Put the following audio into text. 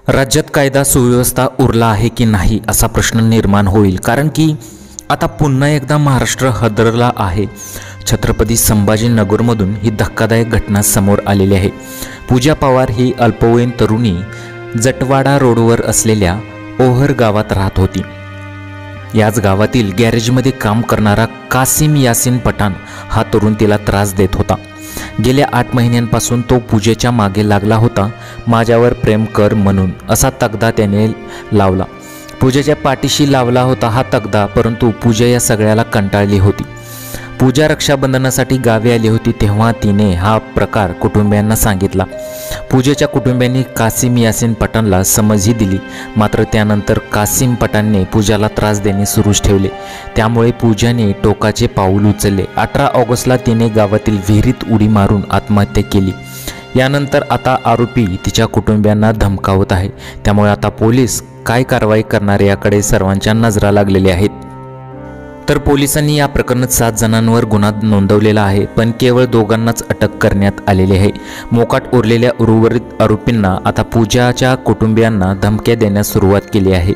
राज्यात कायदा सुव्यवस्था उरला आहे की नाही असा प्रश्न निर्माण होईल, कारण की आता पुन्हा एकदा महाराष्ट्र हादरला आहे। छत्रपती संभाजीनगरमधून ही धक्कादायक घटना समोर आलेली आहे। पूजा पवार ही अल्पवयीन तरुणी जटवाडा रोडवर असलेल्या ओहर गावात राहत होती। याच गावातील गॅरेजमध्ये काम करणारा कासिम यासीन पठाण हा तरुण तिला त्रास देत होता। गेल्या 8 महिन्यांपासून तो पूजेच्या मागे लागला होता। माझ्यावर प्रेम कर म्हणून असा तगदा त्याने लावला। पूजेच्या पाठीशी लावला होता हा तगदा, परंतु पूजा या सगळ्याला कंटाळली होती। पूजा रक्षाबंधनासाठी गावी आली होती तेव्हा तिने हा प्रकार कुटुंबियांना सांगितला। पूजेच्या कुटुंबियांनी कासिम यासीन पठाणला समजही दिली, मात्र त्यानंतर कासिम पठाणने पूजाला त्रास देणे सुरूच ठेवले। त्यामुळे पूजाने टोकाचे पाऊल उचलले। 18 ऑगस्टला तिने गावातील विहिरीत उडी मारून आत्महत्या केली। यानंतर आता आरोपी तिच्या कुटुंबियांना धमकावत आहे। त्यामुळे आता पोलीस काय कारवाई करणार याकडे सर्वांच्या नजरा लागलेल्या आहेत। तर पोलिसांनी या प्रकरणात 7 जणांवर गुन्हा नोंदवलेला आहे, पण केवळ 2घांनाच अटक करण्यात आलेली आहे। मोकाट उरलेल्या उर्वरित आरोपींना आता पूजाच्या कुटुंबियांना धमक्या देण्यास सुरुवात केली आहे।